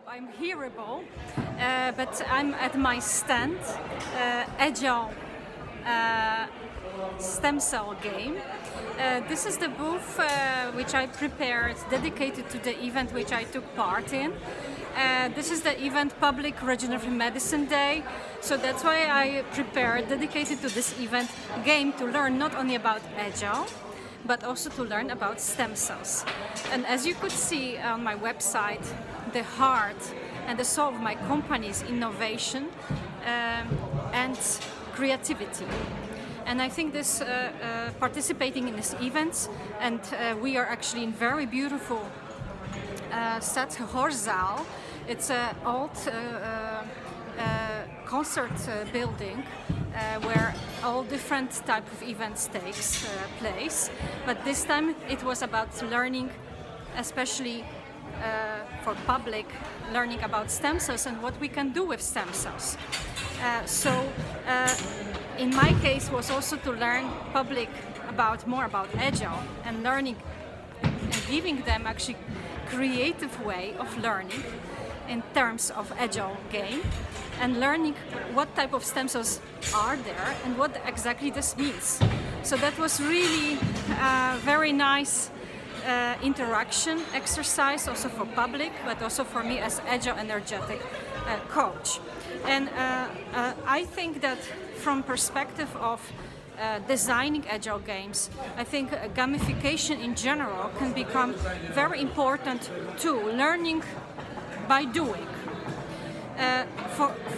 I'm hearable, but I'm at my stand, Agile stem cell game. This is the booth which I prepared, dedicated to the event which I took part in. This is the event Public Regenerative Medicine Day, so that's why I prepared, dedicated to this event, game to learn not only about Agile, but also to learn about stem cells. And as you could see on my website, the heart and the soul of my company is innovation and creativity. And I think this participating in these events, and we are actually in very beautiful Schaap-Oziemlak. It's an old concert building where all different type of events takes place. But this time it was about learning, especially for public, learning about stem cells and what we can do with stem cells. In my case was also to learn public more about Agile and learning and giving them actually creative way of learning in terms of Agile game and learning what type of stem cells are there and what exactly this means. So that was really a very nice interaction exercise also for public, but also for me as Agile energetic coach. And I think that from perspective of designing Agile games, I think gamification in general can become very important too, learning by doing.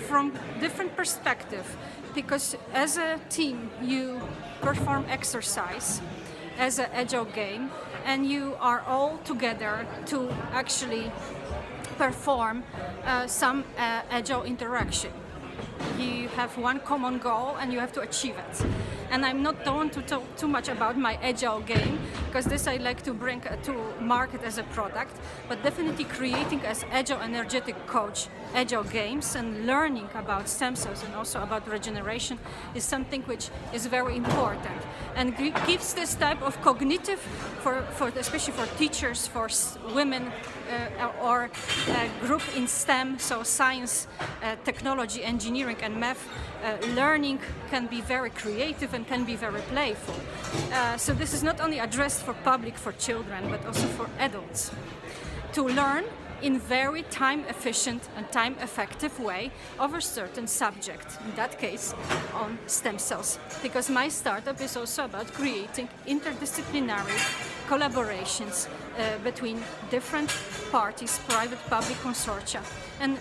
From different perspective, because as a team you perform exercise as an Agile game and you are all together to actually perform some Agile interaction. You have one common goal and you have to achieve it. And I'm not going to talk too much about my Agile game, because this I like to bring to market as a product, but definitely creating as Agile energetic coach Agile games and learning about stem cells and also about regeneration is something which is very important and gives this type of cognitive, especially for teachers, for women or group in STEM, so science, technology, engineering and math, learning can be very creative and can be very playful. So this is not only addressed for public, for children, but also for adults to learn in very time-efficient and time-effective way over certain subject, in that case on stem cells. Because my startup is also about creating interdisciplinary collaborations between different parties, private, public consortia, and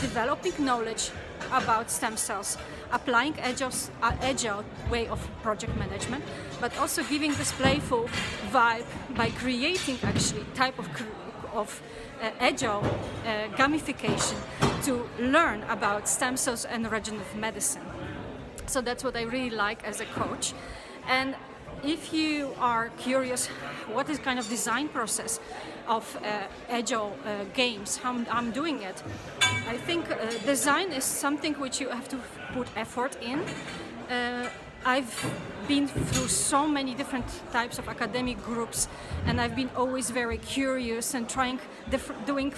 developing knowledge about stem cells, applying Agile way of project management, but also giving this playful vibe by creating actually type of Agile gamification to learn about stem cells and regenerative medicine. So that's what I really like as a coach. And if you are curious what is kind of design process of Agile games, how I'm doing it, I think design is something which you have to put effort in. I've been through so many different types of academic groups, and I've been always very curious and trying doing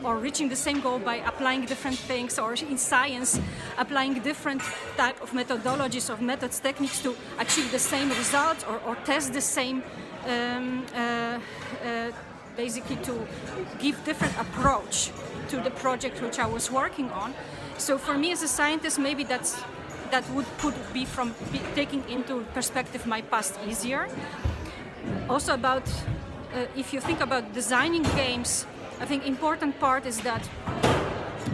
or reaching the same goal by applying different things, or in science applying different type of methodologies or methods, techniques to achieve the same results or test the same, basically to give different approach to the project which I was working on. So for me as a scientist, maybe that could be from taking into perspective my past easier. Also about, if you think about designing games, I think important part is that,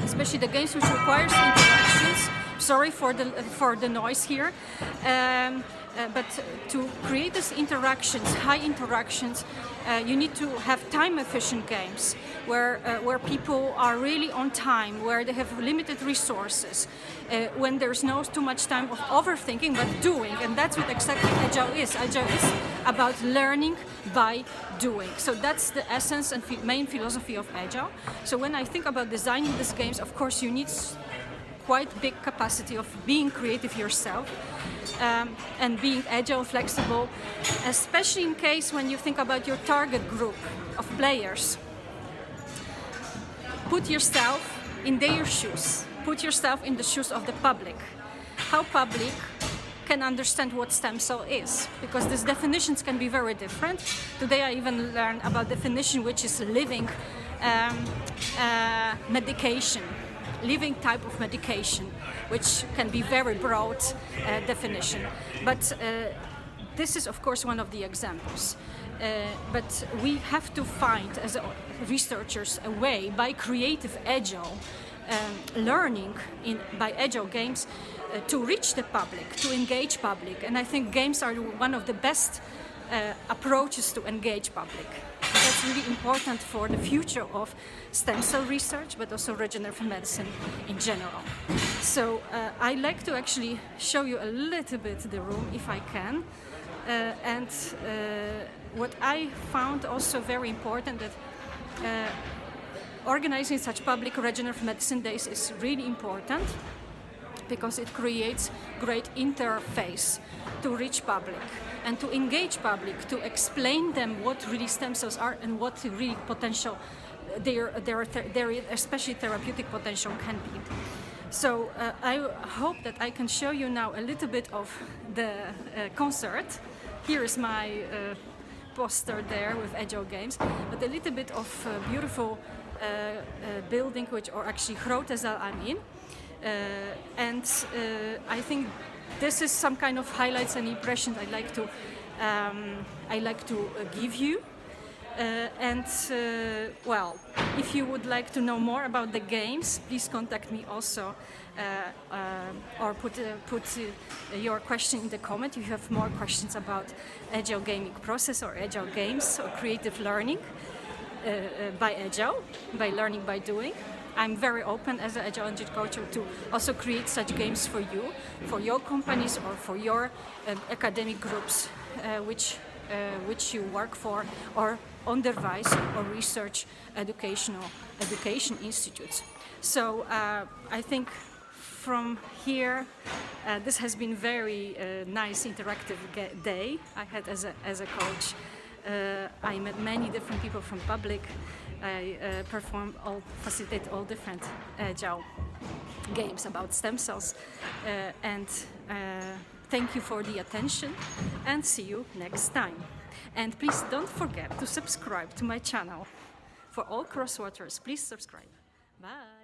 especially the games which requires interactions, sorry for the noise here, but to create these interactions, high interactions, you need to have time-efficient games where people are really on time, where they have limited resources, when there's no too much time of overthinking, but doing. And that's what exactly Agile is. Agile is about learning by doing. So that's the essence and main philosophy of Agile. So when I think about designing these games, of course you need quite big capacity of being creative yourself and being agile, flexible, especially in case when you think about your target group of players. put yourself in their shoes. Put yourself in the shoes of the public. How public can understand what stem cell is, because these definitions can be very different. Today I even learned about definition which is living medication, living type of medication, which can be very broad definition. But this is of course one of the examples. But we have to find as researchers a way by creative agile learning by agile games to reach the public, to engage public, and I think games are one of the best approaches to engage public. That's really important for the future of stem cell research, but also regenerative medicine in general. So I like to actually show you a little bit the room, if I can, and what I found also very important, that organizing such public regenerative medicine days is really important, because it creates great interface to reach public and to engage public, to explain them what really stem cells are and what really potential their especially therapeutic potential can be. So I hope that I can show you now a little bit of the concert. Here is my poster there with Agile Games, but a little bit of beautiful building, which, or actually grote zaal I'm in. And I think this is some kind of highlights and impressions I like to give you. Well, if you would like to know more about the games, please contact me also, or put your question in the comment if you have more questions about Agile gaming process or Agile games or creative learning by Agile, by learning by doing. I'm very open as an Agile Engine coach to also create such games for you, for your companies or for your academic groups which you work for, or on device or research education institutes. So I think from here this has been very nice interactive day I had as a coach. I met many different people from public. I facilitate all different Agile games about stem cells, and thank you for the attention, and see you next time. And please don't forget to subscribe to my channel. For all crosswatchers, please subscribe. Bye.